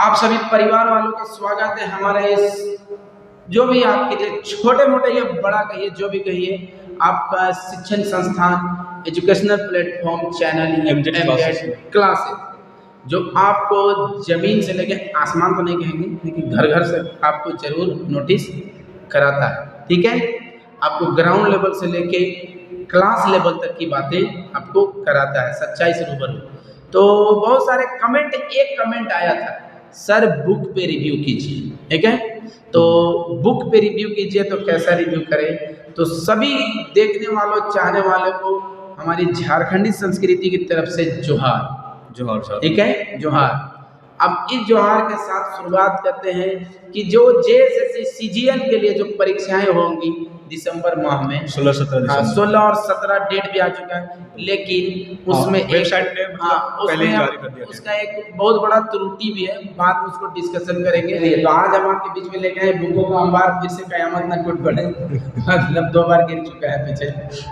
आप सभी परिवार वालों का स्वागत है हमारे इस जो भी आपके लिए छोटे मोटे या बड़ा कहिए जो भी कहिए आपका शिक्षण संस्थान educational platform channel MZ classes जो आपको जमीन से लेके आसमान तो नहीं कहेंगे लेकिन घर घर से आपको जरूर नोटिस कराता है। ठीक है, आपको ग्राउंड लेवल से लेके क्लास लेवल तक की बातें आपको कराता है सच्चाई से रूबरू। तो बहुत सारे कमेंट, एक कमेंट आया था सर बुक पे रिव्यू कीजिए। ठीक है, तो बुक पे रिव्यू कीजिए तो कैसा रिव्यू करें। तो सभी देखने वालों चाहने वालों को हमारी झारखंडी संस्कृति की तरफ से जोहार जोहार सर। ठीक है, जोहार। अब इस जोहार के साथ शुरुआत करते हैं कि जो जेएसएससी सीजीएल के लिए जो परीक्षाएं होंगी दिसंबर माह में 16 और 17 डेट भी आ चुका है, लेकिन उसमें वेबसाइट पे पहले ही जारी कर दिया उसका एक बहुत बड़ा त्रुटि भी है, बाद में उसको डिस्कशन करेंगे। तो आज हम आपके बीच में लेके आए बुकों का अंबार, फिर से कयामत न टूट पड़े मतलब 2 बार गिर चुका है पीछे।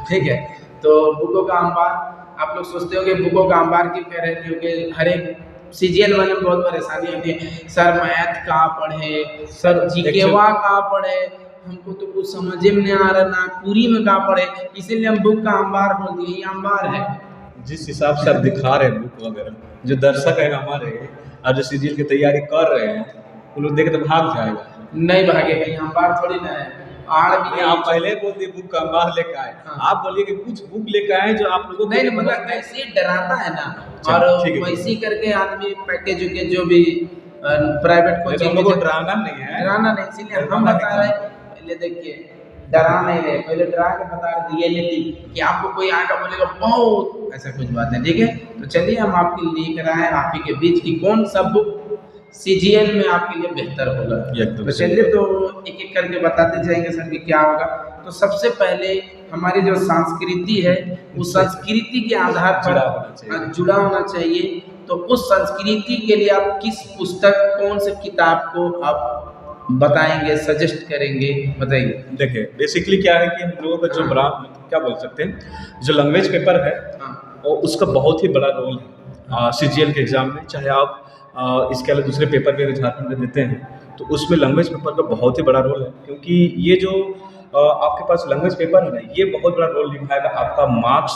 ठीक है, तो बुकों का अंबार, आप लोग सोचते होंगे बुकों का अंबार क्यों कह रहे हैं, क्योंकि हर एक सीजीएल वाले में बहुत परेशानी होती है। सर मैथ कहाँ पढ़े, सर जीकेवा कहाँ पढ़े, हमको तो कुछ समझ में नहीं आ रहा, नागपुरी में कहाँ पढ़े, इसीलिए हम बुक का अंबार बोल दिए। ये अंबार है जिस हिसाब से आप दिखा रहे हैं बुक वगैरह, जो दर्शक है हमारे और जो सीजीएल की तैयारी कर रहे हैं वो लोग देखे तो भाग जाएगा। नहीं भागेगा, ये अंबार थोड़ी ना है। आड़ भी आप पहले बोल दिए बुक का अंबार लेकर आए, आप बोलिए कि कुछ बुक लेकर आए जो आप लोगों को नहीं मतलब ऐसे डराता है ना, और वैसे करके आदमी पैकेज के जो भी प्राइवेट कोचिंग, हम लोग को डराना नहीं है, डराना नहीं, इसीलिए हम बता रहे हैं। पहले देखिए डरा नहीं रहे, पहले डरा के बता रहे रियलिटी कि आपको कोई आकर बोलेगा बहुत ऐसा कुछ बात नहीं। ठीक है, तो चलिए हम आपके लिए लेकर आए आप ही के बीच की कौन सा बुक सीजीएल में आपके लिए बेहतर होगा। तो चलिए तो एक एक करके बताते जाएंगे सर कि क्या होगा। तो सबसे पहले हमारी जो संस्कृति है उस संस्कृति के आधार पर जुड़ा होना चाहिए। तो उस संस्कृति के लिए आप किस पुस्तक, कौन से किताब को आप बताएंगे, सजेस्ट करेंगे, बताइए। देखिए बेसिकली क्या है कि हम लोगों का जो बड़ा क्या बोल सकते हैं, जो लैंग्वेज पेपर है और उसका बहुत ही बड़ा रोल है सीजीएल के एग्जाम में। चाहे आप इसके अलावा दूसरे पेपर भी झारखंड में देते हैं तो उसमें लैंग्वेज पेपर का बहुत ही बड़ा रोल है, क्योंकि ये जो आपके पास लैंग्वेज पेपर है ना, ये बहुत बड़ा रोल निभाएगा आपका मार्क्स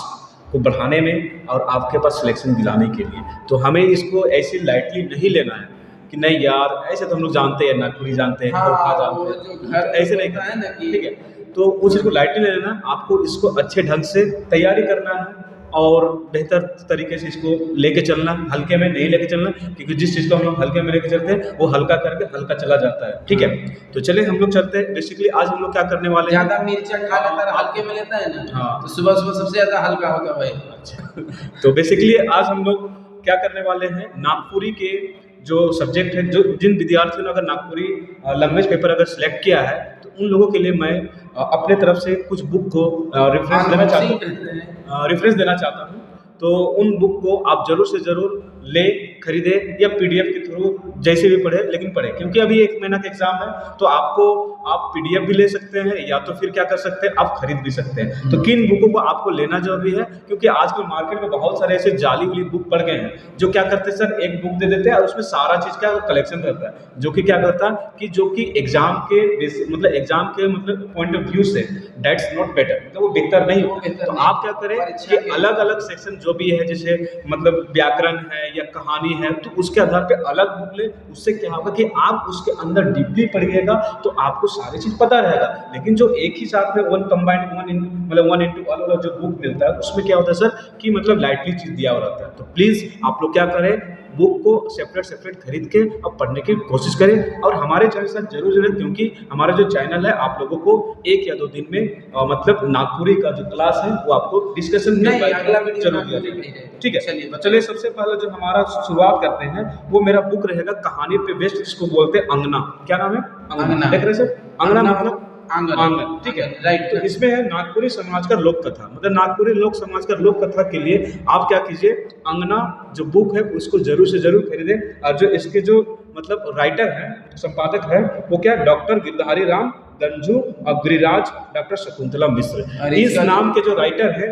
को बढ़ाने में और आपके पास सिलेक्शन दिलाने के लिए। तो हमें इसको ऐसे लाइटली नहीं लेना है कि नहीं यार ऐसे तो हम लोग जानते हैं, नागपुरी जानते हैं, जानते हैं, ऐसे नहीं करना है ना। ठीक है, तो उस चीज़ को लाइटली नहीं लेना, आपको इसको अच्छे ढंग से तैयारी करना है और बेहतर तरीके से इसको लेके चलना, हल्के में नहीं लेके चलना, क्योंकि जिस चीज़ को हम लोग हल्के में लेके चलते हैं वो हल्का करके हल्का चला जाता है। ठीक है, तो चलिए हम लोग चलते हैं। बेसिकली आज हम लोग क्या करने वाले हैं, ज़्यादा मिर्चा खा लेता है हल्के में लेता है ना, हाँ, तो सुबह सुबह सबसे ज़्यादा हल्का होता है। अच्छा तो बेसिकली आज हम लोग क्या करने वाले हैं, नागपुरी के जो सब्जेक्ट है, जो जिन विद्यार्थियों ने अगर नागपुरी लैंग्वेज पेपर अगर सिलेक्ट किया है तो उन लोगों के लिए मैं अपने तरफ से कुछ बुक को रेफरेंस देना चाहता हूँ। तो उन बुक को आप जरूर से जरूर ले खरीदे या पीडीएफ के थ्रू जैसे भी पढ़े, लेकिन पढ़े, क्योंकि अभी 1 महीना का एग्जाम है। तो आप पीडीएफ भी ले सकते हैं या तो फिर क्या कर सकते हैं, आप खरीद भी सकते हैं। तो किन बुकों को आपको लेना जरूरी है, क्योंकि आजकल मार्केट में बहुत सारे ऐसे जाली वाली बुक पड़ गए हैं जो क्या करते हैं सर, एक बुक दे देते हैं और उसमें सारा चीज़ का कलेक्शन रहता है, जो कि क्या करता है कि जो कि एग्जाम के पॉइंट ऑफ व्यू से दैट्स नॉट बेटर, मतलब वो बेहतर नहीं होता। तो आप क्या करें कि अलग अलग सेक्शन जो भी है, जैसे मतलब व्याकरण है या कहानी है, तो उसके आधार पे अलग बुक ले। उससे क्या होगा कि आप उसके अंदर डीपली पढ़िएगा तो आपको सारी चीज पता रहेगा। लेकिन जो एक ही साथ में वन इनटू ऑल वाला जो बुक मिलता है उसमें क्या होता है सर कि मतलब लाइटली चीज दिया हुआ रहता है। तो प्लीज आप लोग क्या करें, बुक को सेपरेट खरीद के अब पढ़ने की कोशिश करें और हमारे चैनल से जरूर जुड़े, क्योंकि हमारा जो चैनल है आप लोगों को 1 या 2 दिन में मतलब नागपुरी का जो क्लास है वो आपको डिस्कशन में अगला वीडियो जरूर दिया जाएगा। ठीक है, चलिए सबसे पहले जो हमारा शुरुआत करते हैं वो मेरा बुक रहेगा कहानी पे बेस्ड, जिसको बोलते हैं अंगना। क्या नाम है? अंगना। देख रहे सर, अंगना मतलब आंगन। ठीक है, राइट। तो इसमें है नागपुरी समाज का लोक कथा, मतलब नागपुरी लोक समाज का लोक कथा के लिए आप क्या कीजिए, अंगना जो बुक है उसको जरूर से जरूर खरीदें। और जो इसके जो मतलब राइटर है, संपादक है, वो क्या, डॉक्टर गिरधारी राम गंजू और गिरिराज डॉक्टर शकुंतला मिश्र। इस नाम के जो राइटर है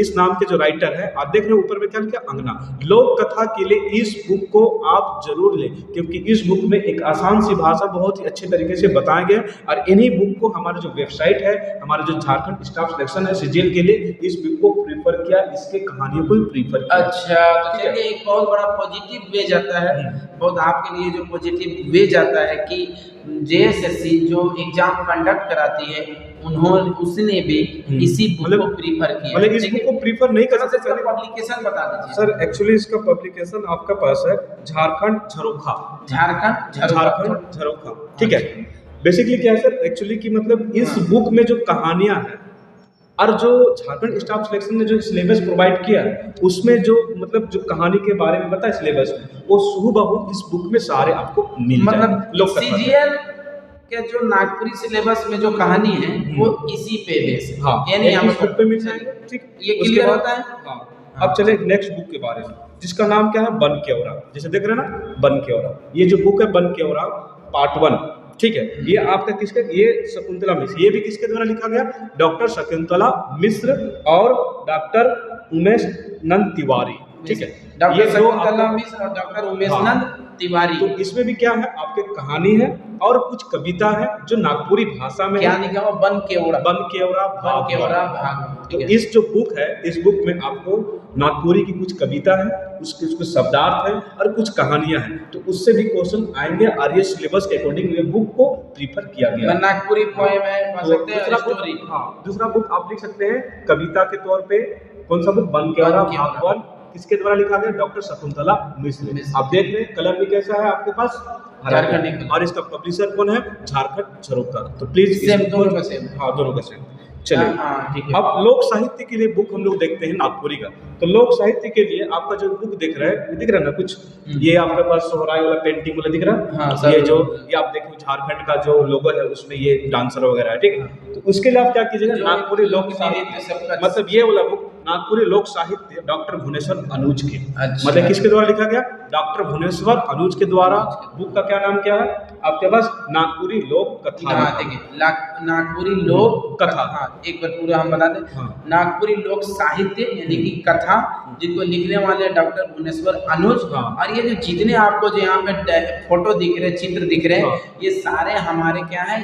इस नाम के जो राइटर है, आप देख रहे हैं ऊपर में क्या लिखा, अंगना। लोक कथा के लिए इस बुक को आप जरूर लें, क्योंकि इस बुक में एक आसान सी भाषा बहुत ही अच्छे तरीके से बताया गया। और इन्हीं बुक को हमारा जो वेबसाइट है, हमारा जो झारखंड स्टाफ सिलेक्शन है सीजीएल के लिए, इस बुक को प्रीफर किया, इसके कहानियों को प्रीफर किया। अच्छा, तो चलिए एक बहुत बड़ा पॉजिटिव वे जाता है, बहुत आपके लिए जो पॉजिटिव वे जाता है कि जेएसएससी जो एग्जाम कंडक्ट कराती है, उन्होंने उसने भी इसी बुक को प्रीफर किया। मतलब इस बुक को प्रीफर नहीं कर सकते। सर पब्लिकेशन बता दीजिए। सर एक्चुअली इसका पब्लिकेशन आपका पास है झारखंड झरोखा, झारखंड झरोखा, ठीक है। बेसिकली क्या है सर, एक्चुअली कि मतलब इस बुक में जो कहानियां हैं और जो झारखंड स्टाफ सिलेक्शन ने जो सिलेबस प्रोवाइड किया है, उसमें जो मतलब जो कहानी के बारे में बताया सिलेबस में, वो हूबहू इस बुक में सारे आपको मिल मतलब सीजीएल के जो नागपुरी सिलेबस में जो कहानी है वो इसी पे बेस है। हाँ, यानी इस बुक पे मिल जाएंगे, ठीक। ये क्लियर होता है। हाँ, अब चले नेक्स्ट बुक के बारे में, जिसका नाम क्या है, बन केवरा। जैसे देख रहे हैं ना, बन केवरा, ये जो बुक है बन केवरा पार्ट 1, ठीक है। ये आपका किसके, ये शकुंतला मिश्र, ये भी किसके द्वारा लिखा गया, डॉक्टर शकुंतला मिश्र और डॉक्टर उमेश नंद तिवारी, ठीक है। डॉक्टर शकुंतला मिश्र और डॉक्टर उमेश नंद तिवारी। तो इसमें भी क्या है, आपके कहानी है और कुछ कविता है जो नागपुरी भाषा में क्या लिखा हुआ, बन केवरा भाग। तो इस जो बुक है, इस बुक में आपको नागपुरी की कुछ कविता है, उसके कुछ शब्दार्थ है और कुछ कहानियां हैं, तो उससे भी क्वेश्चन आएंगे और ये सिलेबस के अकॉर्डिंग ये बुक को प्रीफर किया गया। नागपुरी पोएम है, दूसरा बुक आप लिख सकते हैं कविता के तौर पे। कौन सा बुक, बन केवरा भाग 1, किसके द्वारा लिखा गया, डॉक्टर शकुंतला मिश्र। आप देख रहे हैं कलर भी कैसा है आपके पास, झारखंड, और इसका पब्लिशर कौन है, झारखंड झरोखा। तो प्लीज दोनों का सेम। हाँ, दोनों का सेम। चलिए अब लोक साहित्य के लिए बुक हम लोग देखते हैं नागपुरी का। तो लोक साहित्य के लिए आपका जो बुक दिख रहा है, दिख रहा है ना कुछ, ये आपके पास सोहराय वाला पेंटिंग वाला दिख रहा है। हाँ, ये जो ये आप देखो झारखंड का जो लोगो है, उसमें ये डांसर वगैरह है, ठीक है। तो उसके लिए आप क्या कीजिएगा, नागपुरी लोक साहित्य, मतलब ये वाला बुक नागपुरी लोक साहित्य डॉक्टर भुवनेश्वर अनुज के, मतलब किसके द्वारा लिखा गया, डॉक्टर भुवनेश्वर अनुज के द्वारा। बुक का क्या नाम क्या है आपके पास, नागपुरी लोक कथा। देखिए नागपुरी लोक कथा, एक बार पूरा हम बता दें। नागपुरी लोक साहित्य यानी कि कथा, जिनको लिखने वाले डॉक्टर भुवनेश्वर अनुज। और ये जो जितने आपको जो यहाँ पे फोटो दिख रहे, चित्र दिख रहे हैं, ये सारे हमारे क्या है,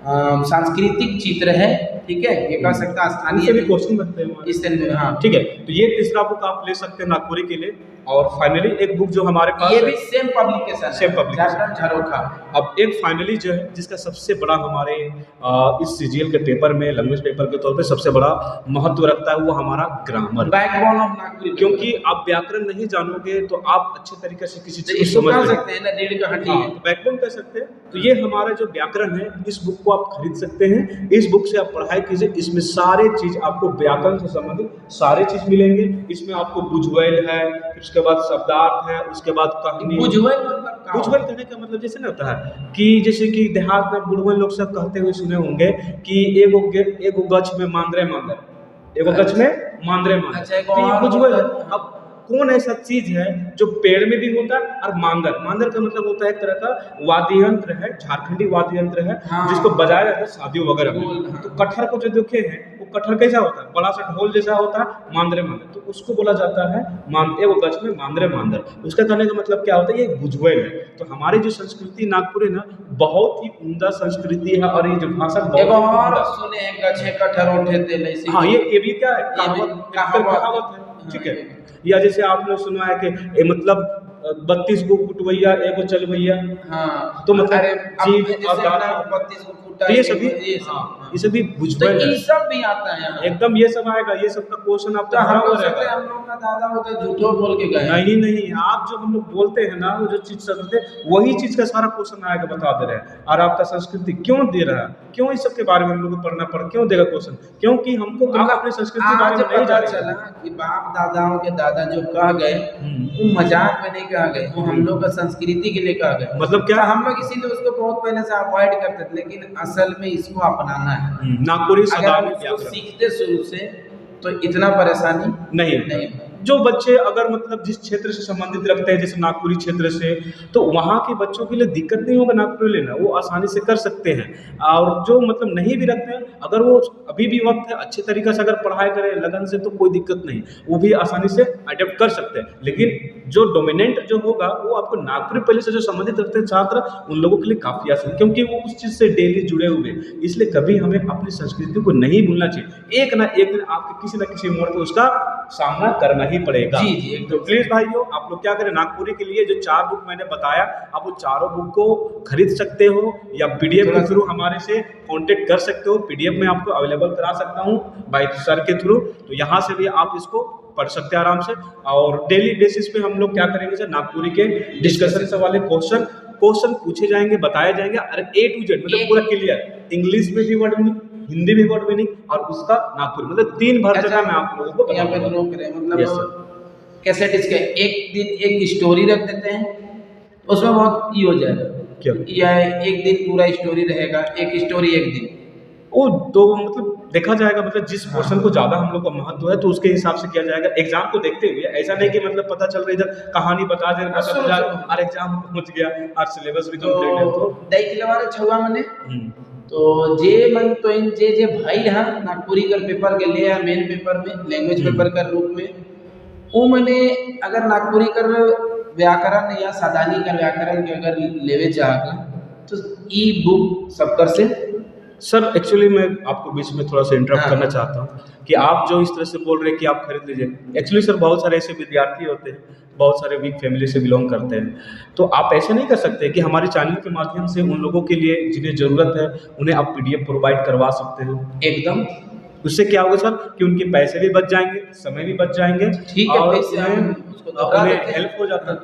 सांस्कृतिक चित्र है, ठीक है। ये कह सकता है स्थानीय भी क्वेश्चन बनते हैं इस तरह में। हाँ, ठीक है। तो ये तीसरा बुक आप ले सकते हैं नागपुरी के लिए। और फाइनली एक बुक जो हमारे पास, ये भी सेम पब्लिकेशन झारखंड झरोखा। अब एक फाइनली जो है, जिसका सबसे बड़ा हमारे इस सीजीएल के पेपर में लैंग्वेज पेपर के तौर पे सबसे बड़ा महत्व रखता है, वो हमारा ग्रामर, बैकबोन ऑफ नागपुरी। क्योंकि आप व्याकरण नहीं जानोगे तो आप अच्छे तरीके से किसी चीज को समझ सकते हैं ना, रीढ़ का हड्डी है, बैकबोन कह सकते हैं। तो ये हमारा जो व्याकरण है, इस बुक को आप खरीद सकते हैं, इस बुक से आप पढ़ाई कीजिए। इसमें सारे चीज आपको व्याकरण से संबंधित सारे चीज मिलेंगे। इसमें आपको बुझवेल है, उसके बाद शब्दार्थ है, उसके बाद कहानी। बुझवेल कहने का मतलब जैसे ना होता है कि जैसे कि देहात में बुढ़वन लोग सब कहते हुए सुने होंगे कि एगो गछ में मांदरे मांदर, एगो गछ में मांदरे मांदर। बुझवेल अब कौन ऐसा चीज है जो पेड़ में भी होता है, और मांदर का मतलब होता है एक तरह का वाद्य यंत्र है, झारखंडी वाद्य यंत्र है, जिसको बजाया जाता है शादियों वगैरह में। तो कटहर को जो देखे हैं, वो कटहर कैसा होता है, बड़ा सा ढोल जैसा होता है, मांदरे मांदर। तो उसको बोला जाता है एगो गछ में मांदरे मांदर। उसका कहने का मतलब क्या होता है, ये बुझवेल है। तो हमारी जो संस्कृति नागपुरी ना बहुत ही उम्दा संस्कृति है, और ये जो भाषा सुने गछे कटहर उठे तेल। हाँ, ये भी क्या है, कहावत है, ठीक है। या जैसे आपने सुना है कि मतलब 32 गो कुटवैया एगो चलवैया। हाँ, तो मतलब ये सभी बुझवेल है, ये सब भी आता है एकदम, ये सब आएगा, ये सब का क्वेश्चन आपका हम लोग का दादा होते झूठो बोल के गए। नहीं, आप जो हम लोग बोलते हैं ना, वो जो चीज समझते वही चीज का सारा क्वेश्चन आएगा, बता दे रहे हैं। और आपका संस्कृति क्यों दे रहा है, क्यों इस सब के बारे में हम लोग को पढ़ना पड़, क्यों देगा क्वेश्चन, क्योंकि हमको अपनी संस्कृति के बारे में नहीं जाना चला कि बाप दादाओं के दादा जो कह गए, वो मजाक में नहीं कहा गए, वो हम लोग का संस्कृति के लिए कहा गए। मतलब क्या, हम लोग इसीलिए उसको बहुत पहले से अवॉइड करते थे, लेकिन असल में इसको अपनाना है। नागपुरी अगर उसको सीखते शुरू से तो इतना परेशानी नहीं जो बच्चे अगर मतलब जिस क्षेत्र से संबंधित रखते हैं, जैसे नागपुरी क्षेत्र से, तो वहाँ के बच्चों के लिए दिक्कत नहीं होगा नागपुरी लेना, वो आसानी से कर सकते हैं। और जो मतलब नहीं भी रखते हैं, अगर वो अभी भी वक्त है, अच्छे तरीके से अगर पढ़ाई करें लगन से, तो कोई दिक्कत नहीं, वो भी आसानी से अडेप्ट कर सकते हैं। लेकिन जो डोमिनेंट जो होगा वो आपको नागपुरी पहले से जो संबंधित रखते हैं छात्र, उन लोगों के लिए काफ़ी आसान, क्योंकि वो उस चीज़ से डेली जुड़े हुए हैं। इसलिए कभी हमें अपनी संस्कृति को नहीं भूलना चाहिए। एक ना एक दिन आपके किसी न किसी मोड़ पर उसका सामना करना ही पड़ेगा। जी जी तो प्लीज़ भाइयों, आप लोग क्या करें, नागपुरी के लिए जो 4 बुक मैंने बताया, आप वो चारों बुक को खरीद सकते हो या पीडीएफ के थ्रू हमारे से कांटेक्ट कर सकते हो। पीडीएफ में आपको अवेलेबल करा सकता हूँ बाय सर के थ्रू, तो यहाँ से भी आप इसको पढ़ सकते हैं आराम से। और डेली बेसिस पे हम लोग क्या करेंगे सर, नागपुरी के डिस्कशन से वाले क्वेश्चन पूछे जाएंगे, बताए जाएंगे, अरे A to Z मतलब पूरा क्लियर, इंग्लिश में भी वर्ड मीनिंग, हिंदी में वर्ड मीनिंग और उसका नागपुरी, मतलब 3 भर जगह मैं आप लोगों को यहाँ पे बताऊंगा। रोक रहे हैं, मतलब Yes, sir. कैसेट इसके एक दिन एक स्टोरी रख देते हैं, उसमें बहुत ये हो जाएगा क्या? या एक दिन पूरा स्टोरी रहेगा, एक स्टोरी एक दिन, वो तो मतलब देखा जाएगा, मतलब जिस पोर्शन को ज्यादा हम लोग का महत्व है तो उसके हिसाब से किया जाएगा, एग्जाम को देखते हुए। ऐसा नहीं कि मतलब पता चल रहा इधर कहानी बता दे और एग्जाम पहुंच गया और सिलेबस भी कंप्लीट है तो दई किलवारे छुआ मने हम्म, तो जे मन तो इन जे भाई हा नागपुरी कर पेपर के लिए मेन पेपर में लैंग्वेज पेपर का रूप में वो मने अगर नागपुरी कर व्याकरण या सादानी का व्याकरण के अगर लेवे चाहता तो ई बुक सब कर से। सर एक्चुअली मैं आपको बीच में थोड़ा सा इंटरप्ट हाँ। करना चाहता हूँ कि आप जो इस तरह से बोल रहे हैं कि आप खरीद लीजिए, एक्चुअली सर बहुत सारे ऐसे विद्यार्थी होते हैं, बहुत सारे वीक फैमिली से बिलोंग करते हैं, तो आप ऐसे नहीं कर सकते कि हमारे चैनल के माध्यम से उन लोगों के लिए जिन्हें ज़रूरत है उन्हें आप पीडीएफ प्रोवाइड करवा सकते हो। एकदम उससे क्या होगा सर कि उनके पैसे भी बच जाएंगे, समय भी बच जाएंगे, ठीक है, और पैसे हम उसको दोहरा उन्हें देते हैं। हेल्प हो जाता है,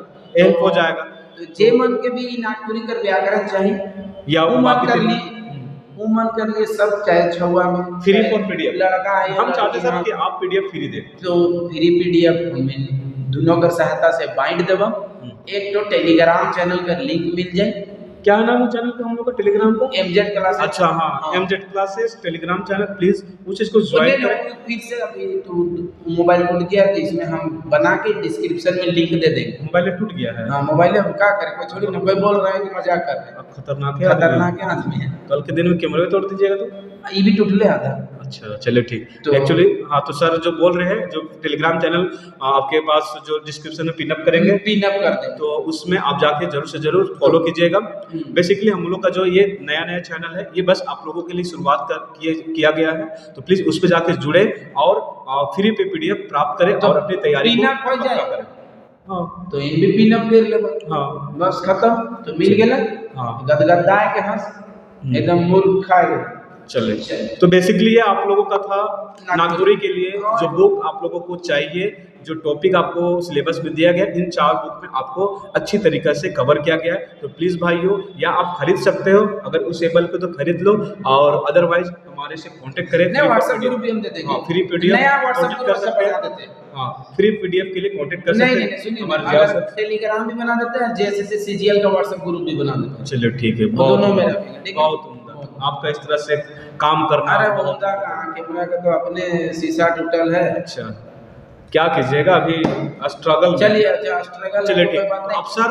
हेल्प हो जाएगा। तो जे मन के भी नागपुरी कर व्याकरण चाहिए या वो वो मन बाकी कर दिन- लिए वो मन कर लिए सब चाहे छुआ में फ्री फॉर पीडीएफ, लड़का है या हम चाहते लड़की सर है, कि आप पीडीएफ फ्री दें। तो फ्री पीडीएफ हमें दोनों कर सहायता से बाइंड देव। एक तो टेलीग्राम चैनल का लिंक मिल जाए, क्या नाम है चैनल का हम लोग का टेलीग्राम का? Mz class. अच्छा हाँ, Mz classes Telegram channel, please उस इसको ज्वाइन करें। फिर से अभी तो मोबाइल टूट गया तो इसमें हम बना के डिस्क्रिप्शन में लिंक दे देंगे। मोबाइल टूट गया है? हाँ मोबाइल हम क्या करें, कोई थोड़ी ना कोई बोल रहा है कि मजाक कर रहे हैं, अब खतरनाक है, खतरनाक है आदमी है। कल के दिन में कैमरे तोड़ दीजिएगा तो? ये भी टूट ले आधा। अच्छा चलिए ठीक। तो- एक्चुअली हाँ, तो सर जो बोल रहे हैं, जो टेलीग्राम चैनल आपके पास जो डिस्क्रिप्शन में पिन अप करेंगे, पिन अप कर दे, तो उसमें आप जाके जरूर से जरूर फॉलो कीजिएगा। बेसिकली हम लोग का जो ये नया चैनल है, ये बस आप लोगों के लिए शुरुआत किया गया है, तो प्लीज उस पर जाके जुड़े और फ्री पे पीडीएफ प्राप्त करें और अपनी तैयारी पिन को अप हो जाए पक्का करें। हाँ तो इन भी पिन अप कर ले, हाँ बस खत्म, तो मिल गेला। हाँ गदगदा के हंस एकदम मूर्ख खाए। चलिए, तो बेसिकली ये आप लोगों का था नागपुरी के लिए जो बुक आप लोगों को चाहिए, जो टॉपिक आपको सिलेबस में दिया गया, इन 4 बुक में आपको अच्छी तरीके से कवर किया गया है। तो प्लीज़ भाइयों, या आप खरीद सकते हो, अगर उस एबल को तो खरीद लो, और अदरवाइज हमारे से कांटेक्ट करें। नहीं व्हाट्सएप ग्रुप भी हम दे देंगे। हाँ, फ्री पीडीएफ नया व्हाट्सएप कर ग्रुप सकते बना हैं। देते हैं। हाँ, फ्री पीडीएफ के लिए कांटेक्ट कर सकते नहीं हैं। नहीं सुनिए, हमारे अगर टेलीग्राम भी बना देते हैं, जैसे सीजीएल का व्हाट्सएप ग्रुप भी बना देते हैं। चलिए ठीक है, दोनों में रखेंगे, ठीक है? बहुत उम्दा। आपका इस तरह से काम करना अरे बहुत होता कहाँ, कैमरा का तो अपने शीशा टूटल है। अच्छा, क्या कीजिएगा अभी स्ट्रगल। चलिए अच्छा स्ट्रगल, चलिए कोई ठीक। बात नहीं। अब सर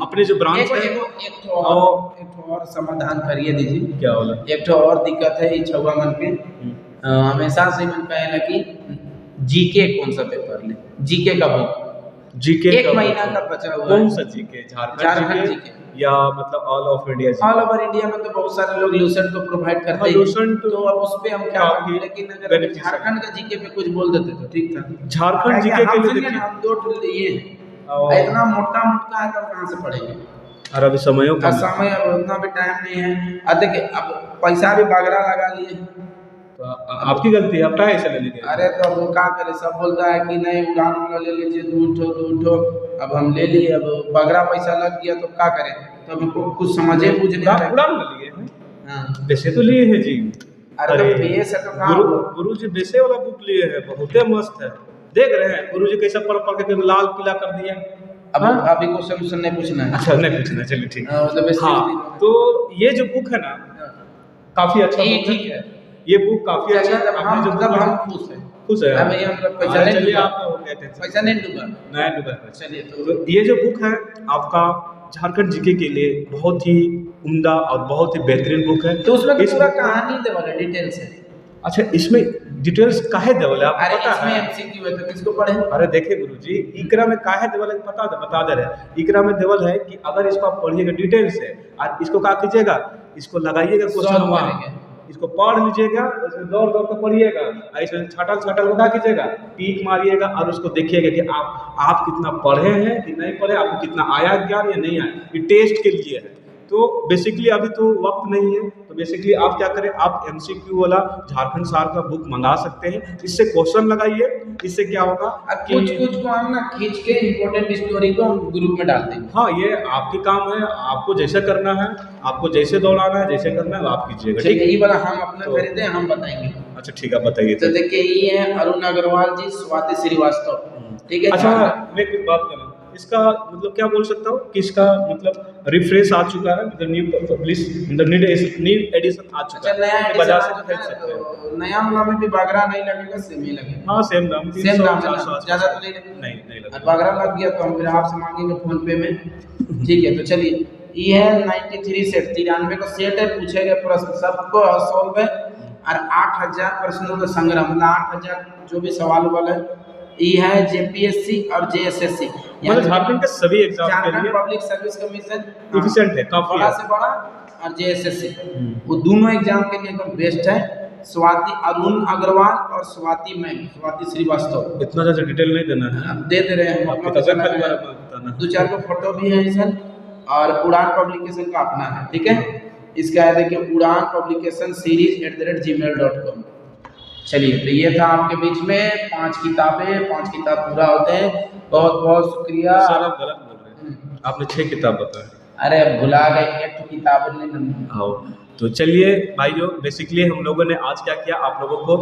अपने जो ब्रांच है, एक ठो और समाधान करिए दीजिए। क्या बोला? एक ठो और दिक्कत है ये छुआ मन के, हमेशा से मन कहेला कि जीके कौन सा पेपर ले, जीके का बुक जीके एक महीना का बचा हुआ है। कौन सा GK? Jharkhand Jharkhand GK. GK या मतलब all of India GK? All over India में तो बहुत सारे लोग लूसेंट को प्रोवाइड करते हाँ, हैं, लूसेंट तो अब उस पे हम क्या काफी करें, लेकिन अगर beneficial झारखंड का जीके पे कुछ बोल देते तो ठीक था। झारखंड जीके के लिए देखिए, हम 2 ठो लिए और- इतना मोटा मोटा है, तब कहाँ से पढ़ेंगे? और अभी समयों और का समय अब उतना भी टाइम नहीं है। अब देखिए, अब पैसा भी बगरा लगा लिए। तो आपकी गलती है, आप क्या ऐसे ले लीजिए। अरे तो अब वो क्या करे, सब बोलता है कि नहीं उड़ान वाला ले लीजिए, 2 ठो। अब हम ले लिए, अब बगरा पैसा लग गया तो क्या करें, तो हमको कुछ समझे बुझ नहीं आ रहा है। उड़ान ले लिए हैं? हाँ। वैसे तो लिए हैं जी। अरे तो बेस है तो कहाँ हुआ? गुरु जी वैसे वाला बुक लिए हैं, बहुत मस्त है। देख रहे हैं गुरु जी कैसा पढ़ पढ़ के लाल पीला कर दिया। अब अभी क्वेश्चन नहीं पूछना है। अच्छा नहीं पूछना, चलिए ठीक। मतलब हाँ, तो ये जो बुक है ना, काफी अच्छा ये बुक ठीक है। ये बुक काफी अच्छा है। जब आपने जो हम book हम लिया- खुश हैं। खुश है हाँ भैया, मतलब पैसा नहीं चलिए डूबा। आपका हो गया टेंशन, पैसा नहीं डूबा। नया डूबा है। चलिए तो ये जो बुक है आपका झारखंड जीके के लिए बहुत ही उम्दा और बहुत ही बेहतरीन बुक है। तो उसमें तो इस पूरा book- कहानी देवल है डिटेल से। अच्छा, इसमें डिटेल्स काहे देवल है आपको अरे पता इसमें है? एमसीक्यू है तो किसको पढ़े? अरे देखिए गुरुजी, इकरा में काहे देवल है बता दे रहे। इकरा में देवल है कि अगर इसको आप पढ़िएगा डिटेल से और इसको क्या कीजिएगा, इसको लगाइएगा क्वेश्चन Solve वहाँ, करेंगे। इसको पढ़ लीजिएगा, इसमें दौड़ दौड़ कर पढ़िएगा और इसमें छाटल छाटल को क्या कीजिएगा, टीक मारिएगा और उसको देखिएगा कि आप कितना पढ़े हैं कि नहीं पढ़े, आपको कितना आया ज्ञान या नहीं आया। ये टेस्ट के लिए है। तो बेसिकली अभी तो वक्त नहीं है, तो बेसिकली आप क्या करें, आप एमसीक्यू वाला झारखंड सार का बुक मंगा सकते हैं। इससे क्वेश्चन लगाइए, इससे क्या होगा अब कुछ को हम ना खींच के इम्पोर्टेंट स्टोरी को हम ग्रुप में डालते हैं। हाँ, ये आपकी काम है, आपको जैसे करना है, आपको जैसे दौड़ाना है, जैसे करना है आप कीजिएगा। ठीक ठीक है, है, ये वाला हम अपना तो- खरीदे, हम बताएंगे। अच्छा ठीक है, बताइए। तो देखिए ये है अरुण अग्रवाल जी, स्वाति श्रीवास्तव, ठीक है। अच्छा, मैं कुछ बात करूँ, इसका मतलब क्या बोल सकता हूँ कि इसका मतलब रिफ्रेश आ चुका है, मतलब न्यू पब्लिश, मतलब न्यू एडिशन आ चुका अच्छा, है, नया तो बाजार से एडिशन खरीद सकते हैं। तो नया वाला में भी बागरा नहीं लगेगा, सेम ही लगेगा। हाँ, सेम दाम, सेम 300 दाम है 400 ना, ज्यादा तो नहीं लगेगा। नहीं और लगेगा। बागरा लग गया तो हम फिर आपसे मांगेंगे फोन पे में। ठीक है, तो चलिए ये है 93 सेट, 93 का सेट है, पूछे गए प्रश्न सबको सॉल्व है और 8000 प्रश्नों का संग्रह, मतलब 8000 जो भी सवाल वाला है। ये है जेपीएससी और जेएसएससी, मतलब झारखंड के सभी एग्जाम के झारखंड लिए पब्लिक सर्विस कमीशन एफिशिएंट है, काफी बड़ा है। से बड़ा, और जेएसएससी, वो दोनों एग्जाम के लिए एकदम बेस्ट है। स्वाति अरुण अग्रवाल और स्वाति मैम, स्वाति श्रीवास्तव। इतना ज़्यादा डिटेल नहीं देना है, अब दे रहे हैं हम आपकी अपना तसल्ली बताना है। बताना है। 2-4 को फोटो भी है सर, और उड़ान पब्लिकेशन का अपना है, ठीक है। इसका है देखिए, उड़ान पब्लिकेशन सीरीज @gmail.com। चलिए, तो ये था आपके बीच में 5 किताबें, 5 किताब पूरा होते हैं। बहुत बहुत शुक्रिया। सर आप गलत बोल रहे हैं, आपने 6 किताब बताया। अरे भुला गए, एक किताब नहीं। हाँ, तो चलिए भाइयों, बेसिकली हम लोगों ने आज क्या किया, आप लोगों को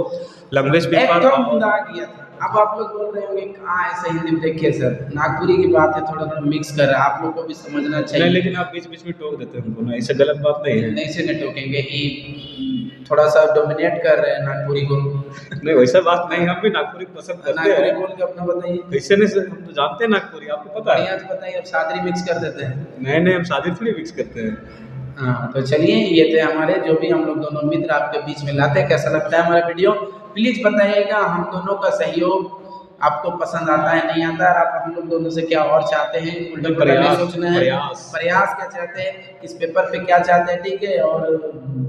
लैंग्वेज एक पेपर तो मुद्दा आ गया था। अब आप लोग बोल रहे होंगे कहाँ ऐसे हिंदी में, देखिए सर नागपुरी की बात है, थोड़ा थोड़ा मिक्स कर रहा है, आप लोग को भी समझना नहीं, चाहिए। लेकिन आप बीच बीच में टोक देते हैं हमको ना, इससे गलत बात नहीं है। नहीं से नहीं टोकेंगे, ये थोड़ा सा डोमिनेट कर रहे हैं नागपुरी को। नहीं, वैसा बात नहीं, हम भी नागपुरी पसंद करते नागपुरी हैं। बोल के अपना बताइए। कैसे नहीं सर, हम तो जानते हैं नागपुरी, आपको पता है। बढ़िया तो बताइए, अब सादरी मिक्स कर देते हैं। नहीं, हम शादी थोड़ी मिक्स करते हैं। हाँ, तो चलिए ये थे हमारे जो भी हम लोग दोनों मित्र आपके बीच में लाते हैं। कैसा लगता है हमारा वीडियो, प्लीज बताइएगा। हम दोनों का सहयोग आपको पसंद आता है नहीं आता, और आप हम लोग दोनों से क्या और चाहते हैं, उल्टा पुल्टा नहीं सोचना है, प्रयास क्या चाहते हैं, इस पेपर पे क्या चाहते हैं, ठीक है, और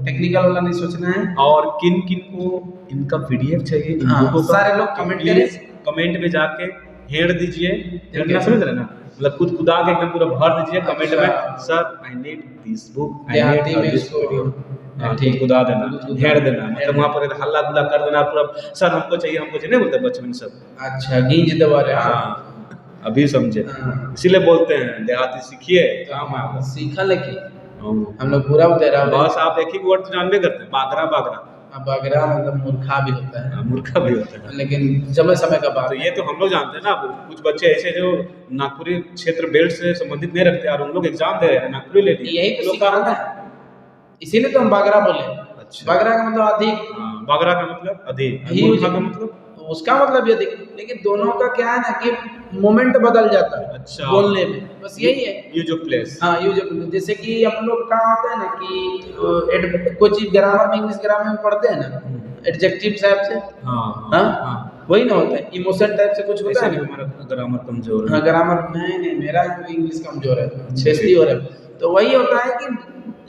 टेक्निकल वाला नहीं सोचना है। और किन किन को इनका पीडीएफ चाहिए, इन हाँ, लोगों का सारे लोग कमेंट प्लीज करें। कमेंट में जाके हेड दीजिए, है। समझ रहे ना, मतलब खुद खुदा के एकदम पूरा भर दीजिए कमेंट में, अच्छा। Sir I need this book, I देहाती में नीड दिस इसको वीडियो। हाँ, ठीक। खुद खुदा देना, खुद हेड खुदा। देना, मतलब वहाँ पर हल्ला गुल्ला कर देना पूरा, सर हमको चाहिए नहीं बोलते बचपन सब। अच्छा, गींज दबा रहे हैं। हाँ, अभी समझे, हाँ। इसीलिए बोलते हैं देहाती सीखिए काम आएगा। सीखा लेकिन हाँ। हम लोग पूरा दे रहा बस आप एक ही वर्ड तो जानबे करते हैं, बागरा बागरा। अब अगरा मतलब मूर्खा भी होता है, मूर्खा भी होता है, लेकिन समय समय का बात तो ये तो हम लोग जानते हैं ना। कुछ बच्चे ऐसे जो नागपुरी क्षेत्र बेल्ट से संबंधित नहीं रखते और उन लोग एग्जाम दे रहे हैं, नागपुरी ले लिए, यही तो लोग का सिखाना है, इसीलिए तो हम बागरा बोले। अच्छा। बागरा का मतलब अधिक, हाँ, बागरा का मतलब अधिक, ही मूर्खा का मतलब उसका मतलब ये अधिक, लेकिन दोनों का क्या है ना कि मोमेंट बदल जाता है अच्छा बोलने में, बस यही है। Use of place. हाँ, यूज, जैसे कि हम लोग कहाँ होता है ना कि कोई चीज ग्रामर में, इंग्लिश ग्रामर में पढ़ते हैं ना, एडजेक्टिव टाइप से, हाँ हाँ हाँ, वही ना होता है, इमोशन टाइप से कुछ होता ऐसे है नहीं, ना। हमारा ग्रामर कमजोर है। हाँ, ग्रामर नहीं, मेरा इंग्लिश कमजोर है, छेस्ती हो रहा है, तो वही होता है कि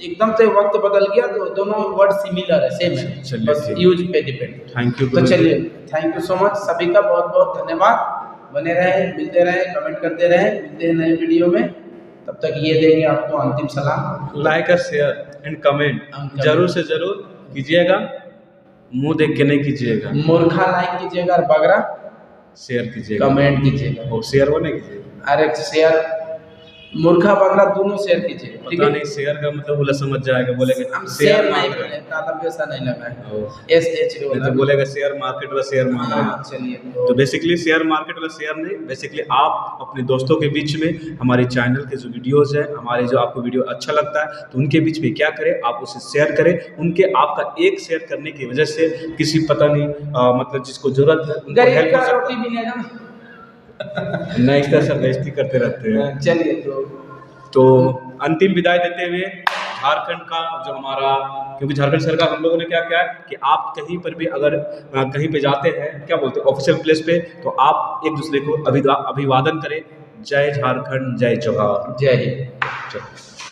एकदम से वक्त बदल गया तो दोनों वर्ड सिमिलर है, सेम है, चलिए, बस ठीक। यूज पे डिपेंड। Thank you. तो चलिए, थैंक यू सो मच, सभी का बहुत बहुत धन्यवाद। बने रहे, मिलते रहे, कमेंट करते रहे, मिलते हैं नए वीडियो में, तब तक ये देंगे आपको अंतिम सलाम। लाइक और शेयर एंड कमेंट जरूर से जरूर कीजिएगा, मुंह देख के नहीं कीजिएगा। मूर्खा लाइक कीजिएगा और बगरा शेयर कीजिएगा, कमेंट कीजिएगा। और शेयर वो नहीं कीजिएगा। अरे शेयर मूर्खा बकरा दोनों शेयर कीजिए, ठीक पता है। नहीं शेयर का मतलब बोला समझ जाएगा, बोलेगा हम शेयर शेयर नहीं मांग रहे बोले, हैं। ताला वैसा नहीं लगा है, ओ, SH नहीं वाला। तो बोलेगा शेयर मार्केट वाला शेयर मांग रहे हैं। हाँ चलिए, तो बेसिकली शेयर मार्केट वाला शेयर नहीं, बेसिकली आप अपने दोस्तों के बीच में हमारे चैनल के जो वीडियोस हैं, हमारे जो आपको वीडियो अच्छा लगता है तो उनके बीच में क्या करें, आप उसे शेयर करें। उनके आपका एक शेयर करने की वजह से किसी पता नहीं मतलब जिसको जरूरत है उनको गरीब हेल्प का हो सकता रोटी मिलेगा ना। है। नहीं इस तरह से बेइज्जती करते रहते हैं। चलिए तो अंतिम विदाई देते हुए झारखंड का जो हमारा, क्योंकि झारखंड सरकार हम लोगों ने क्या किया है कि आप कहीं पर भी अगर कहीं पे जाते हैं, क्या बोलते हैं, ऑफिशियल प्लेस पे, तो आप एक दूसरे को अभिवादन करें। जय झारखंड, जय जोहार। जय हिंद। चलो।